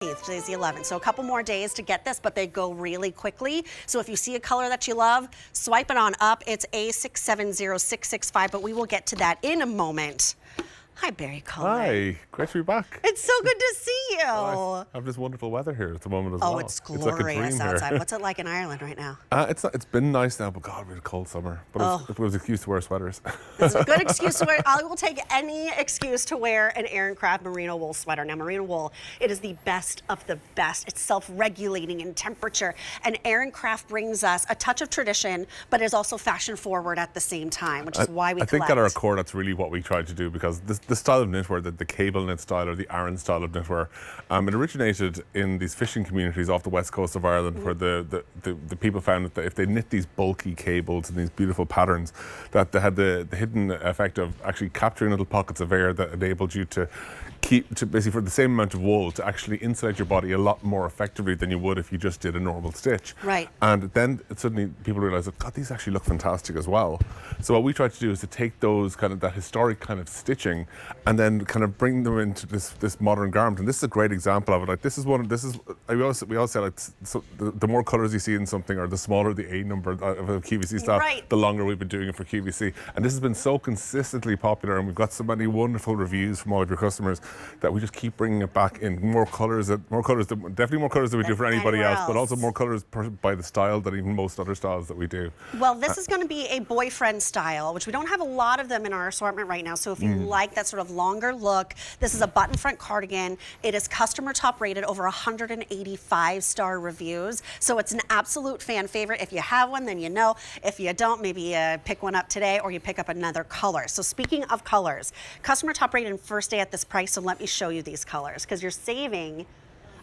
Today's the 11th, so a couple more days to get this, but they go really quickly. So if you see a color that you love, swipe it on up. It's A670665, but we will get to that in a moment. Hi, Barry Cullen. Hi, great to be back. It's so good to see you. I have this wonderful weather here at the moment as well. Oh, it's glorious outside. What's it like in Ireland right now? It's been nice now, but God, we had a cold summer. But it was an excuse to wear sweaters. It's a good excuse to wear. I will take any excuse to wear an Aran Craft merino wool sweater. Now, merino wool, it is the best of the best. It's self-regulating in temperature. And Aran Craft brings us a touch of tradition, but is also fashion forward at the same time, which is why we collect. I think at our core, that's really what we tried to do, because the style of knitwear, the cable knit style or the Aran style of knitwear, it originated in these fishing communities off the west coast of Ireland, where the people found that if they knit these bulky cables and these beautiful patterns, that they had the hidden effect of actually capturing little pockets of air that enabled you to basically, for the same amount of wool, to actually insulate your body a lot more effectively than you would if you just did a normal stitch. Right. And then suddenly people realised that, God, these actually look fantastic as well. So what we tried to do is to take those that historic kind of stitching and then kind of bring them into this modern garment. And this is a great example of it. Like we always say, like, so the more colours you see in something, or the smaller the A number of a QVC style, the longer we've been doing it for QVC. And this has been so consistently popular, and we've got so many wonderful reviews from all of your customers that we just keep bringing it back in more colours, definitely more colours than we do for anybody else, but also more colours by the style than even most other styles that we do. Well, this is going to be a boyfriend style, which we don't have a lot of them in our assortment right now. So if you like that sort of longer look, this is a button front cardigan. It is customer top rated, over 185-star reviews. So it's an absolute fan favorite. If you have one, then you know. If you don't, maybe you pick one up today, or you pick up another color. So speaking of colors, customer top rated and first day at this price. So let me show you these colors, because you're saving,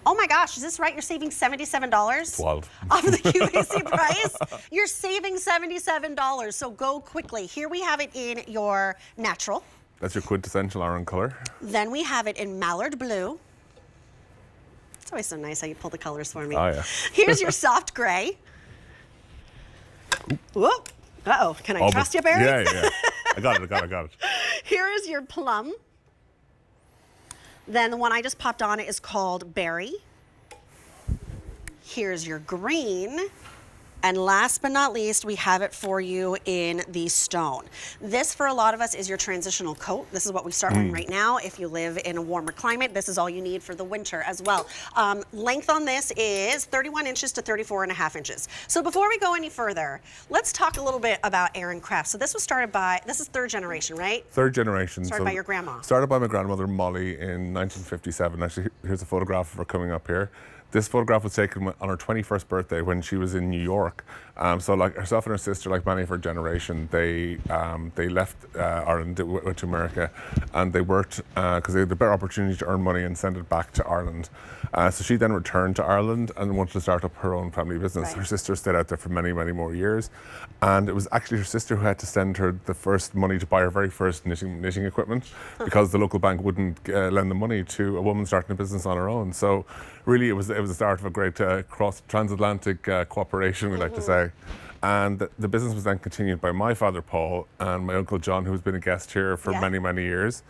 oh my gosh, is this right? You're saving $77? It's wild. Off the QVC price? You're saving $77, so go quickly. Here we have it in your natural. That's your quintessential Aran colour. Then we have it in mallard blue. It's always so nice how you pull the colors for me. Oh, yeah. Here's your soft gray. Whoop. Uh-oh, can I trust you, Barry? Yeah. I got it. Here is your plum. Then the one I just popped on is called berry. Here's your green. And last but not least, we have it for you in the stone. This, for a lot of us, is your transitional coat. This is what we start wearing right now. If you live in a warmer climate, this is all you need for the winter as well. Length on this is 31 inches to 34.5 inches. So before we go any further, let's talk a little bit about Aran Craft. So this was started by, this is third generation, right? Third generation. Started by your grandma. Started by my grandmother, Molly, in 1957. Actually, here's a photograph of her coming up here. This photograph was taken on her 21st birthday when she was in New York. So like herself and her sister, like many of her generation, they left Ireland, went to America, and they worked because they had a better opportunity to earn money and send it back to Ireland. So she then returned to Ireland and wanted to start up her own family business. Her sister stayed out there for many, many more years. And it was actually her sister who had to send her the first money to buy her very first knitting equipment, because the local bank wouldn't lend the money to a woman starting a business on her own. So really, it was the start of a great transatlantic cooperation, we like to say. And the business was then continued by my father, Paul, and my uncle, John, who has been a guest here for many, many years.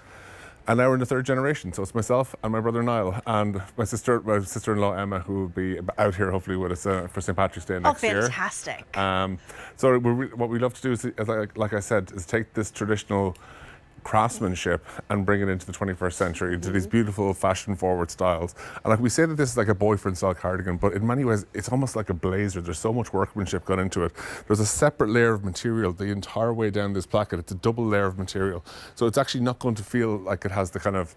And now we're in the third generation. So it's myself and my brother, Niall, and my sister-in-law, Emma, who will be out here hopefully with us for St. Patrick's Day next year. Oh, fantastic. So what we love to do is, like I said, is take this traditional craftsmanship and bring it into the 21st century, into these beautiful fashion-forward styles. And like we say that this is like a boyfriend-style cardigan, but in many ways it's almost like a blazer. There's so much workmanship gone into it. There's a separate layer of material the entire way down this placket. It's a double layer of material. So it's actually not going to feel like it has the kind of,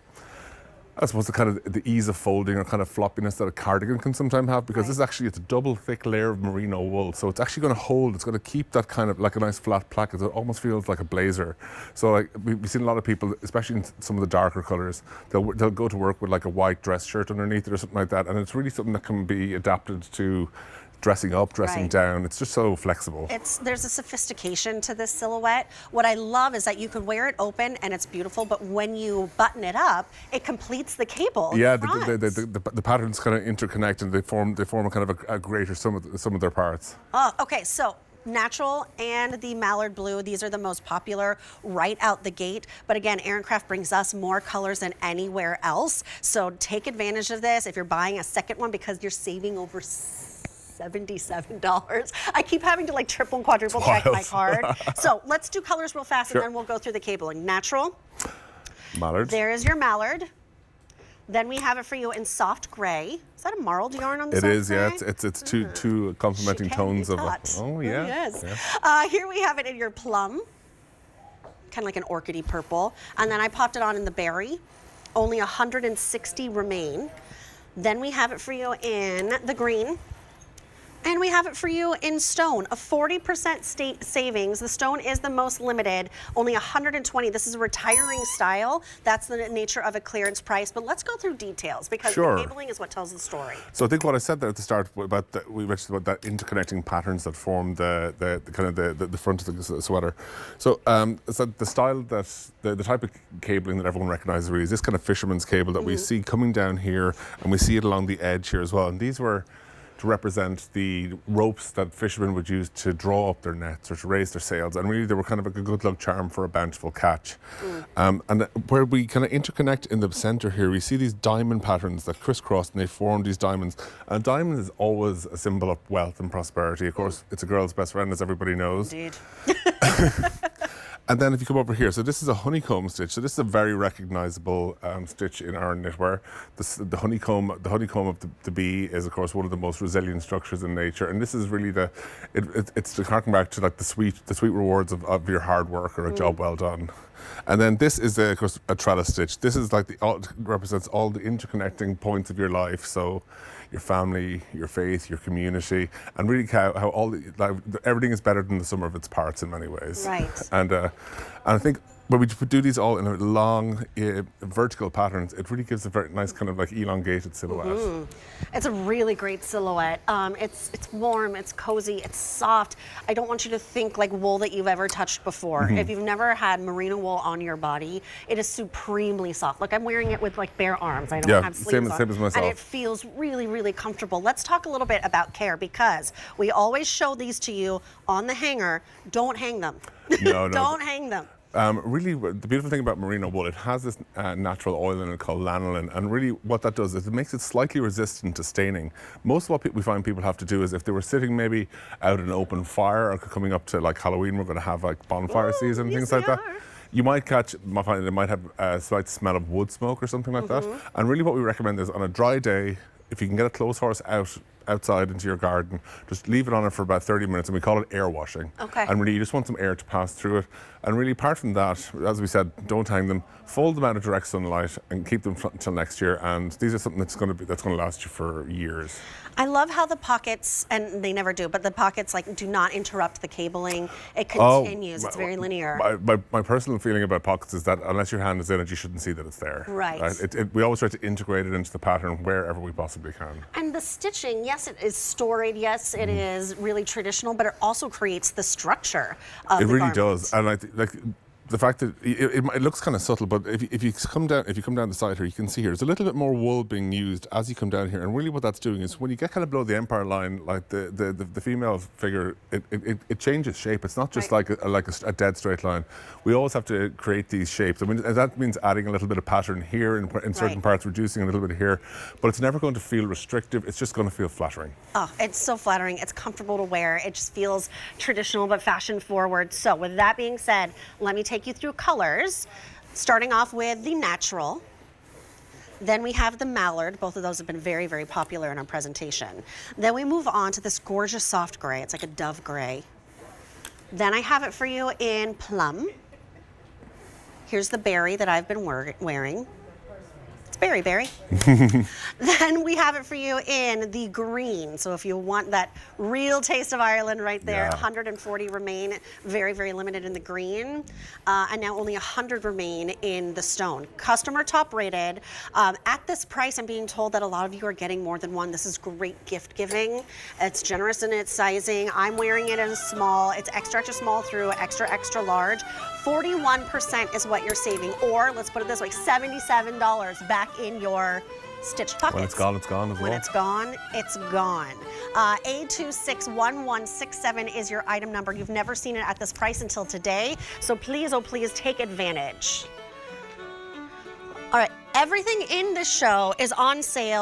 I suppose, the ease of folding or kind of floppiness that a cardigan can sometimes have, because this is actually, it's a double thick layer of merino wool. So it's actually going to hold, it's going to keep that kind of like a nice flat placket. It almost feels like a blazer. So like we've seen a lot of people, especially in some of the darker colours, they'll go to work with like a white dress shirt underneath it or something like that. And it's really something that can be adapted to dressing up, dressing down. It's just so flexible. There's a sophistication to this silhouette. What I love is that you could wear it open and it's beautiful, but when you button it up, it completes the cable. Yeah, the patterns kind of interconnect and they form a kind of a greater sum of their parts. Oh, okay. So natural and the mallard blue, these are the most popular right out the gate. But again, Aran Craft brings us more colors than anywhere else. So take advantage of this if you're buying a second one, because you're saving over $77. I keep having to like triple and quadruple check my card. So let's do colors real fast, and then we'll go through the cabling. Natural. Mallard. There is your mallard. Then we have it for you in soft gray. Is that a marled yarn on the It soft is, gray? yeah. It's two complementing tones of. Oh yeah. Yes. Yeah. Here we have it in your plum, kind of like an orchidy purple, and then I popped it on in the berry. Only 160 remain. Then we have it for you in the green. And we have it for you in stone, a 40% savings. The stone is the most limited, only 120. This is a retiring style. That's the nature of a clearance price. But let's go through details, because the cabling is what tells the story. So I think what I said there at the start about we mentioned about that interconnecting patterns that form the kind of the front of the sweater. So, so the style that the type of cabling that everyone recognizes really is this kind of fisherman's cable that we see coming down here, and we see it along the edge here as well. And these were to represent the ropes that fishermen would use to draw up their nets or to raise their sails, and really they were kind of like a good luck charm for a bountiful catch. And where we kind of interconnect in the center here, we see these diamond patterns that crisscross and they form these diamonds. And a diamond is always a symbol of wealth and prosperity. Of course, it's a girl's best friend, as everybody knows. Indeed. And then if you come over here, so this is a honeycomb stitch. So this is a very recognizable stitch in our knitwear. The honeycomb of the bee is, of course, one of the most resilient structures in nature. And this is really it's to harken back to like the sweet rewards of your hard work or a job well done. And then this is, of course, a trellis stitch. This is like represents all the interconnecting points of your life. So your family, your faith, your community, and really how all everything is better than the sum of its parts in many ways. Right. And I think when we do these all in a long vertical patterns, it really gives a very nice kind of like elongated silhouette. It's a really great silhouette. It's warm, it's cozy, it's soft. I don't want you to think like wool that you've ever touched before. If you've never had merino wool on your body, it is supremely soft. Look, I'm wearing it with like bare arms. I don't have sleeves on. Same as myself. And it feels really, really comfortable. Let's talk a little bit about care, because we always show these to you on the hanger. Don't hang them. No. Don't hang them. Really, the beautiful thing about merino wool, it has this natural oil in it called lanolin, and really what that does is it makes it slightly resistant to staining. Most of what we find people have to do is if they were sitting maybe out in an open fire, or coming up to like Halloween, we're going to have like bonfire season, yes, things like that. are. You might find they might have a slight smell of wood smoke or something like that. And really what we recommend is on a dry day, if you can get a clothes horse outside into your garden, just leave it on it for about 30 minutes, and we call it air washing. Okay. And really you just want some air to pass through it. And really apart from that, as we said, don't hang them, fold them out of direct sunlight and keep them until next year. And these are something that's going to last you for years. I love how the pockets, and they never do, but the pockets like do not interrupt the cabling. It continues. It's very linear. My personal feeling about pockets is that unless your hand is in it, you shouldn't see that it's there. Right. We always try to integrate it into the pattern wherever we possibly can. And the stitching, yes, it is storied. Yes, it is really traditional, but it also creates the structure of the It really garment. does. And I think like the fact that it looks kind of subtle, but if you come down the side here, you can see here there's a little bit more wool being used as you come down here. And really what that's doing is when you get kind of below the empire line, like the female figure, it changes shape. It's not just like a dead straight line. We always have to create these shapes. I mean, that means adding a little bit of pattern here in certain parts, reducing a little bit here, but it's never going to feel restrictive. It's just going to feel flattering. Oh, it's so flattering. It's comfortable to wear. It just feels traditional but fashion forward. So with that being said, let me take you through colors, starting off with the natural. Then we have the mallard. Both of those have been very, very popular in our presentation. Then we move on to this gorgeous soft gray. It's like a dove gray. Then I have it for you in plum. Here's the berry that I've been wearing. It's berry. Then we have it for you in the green. So if you want that real taste of Ireland right there, 140 remain, very, very limited in the green. And now only 100 remain in the stone. Customer top rated. At this price, I'm being told that a lot of you are getting more than one. This is great gift giving. It's generous in its sizing. I'm wearing it in a small. It's extra small through extra large. 41% is what you're saving, or let's put it this way, $77 back in your stitched pockets. When it's gone, it's gone as well. When it's gone, it's gone. A261167 is your item number. You've never seen it at this price until today, so please, oh please, take advantage. All right, everything in this show is on sale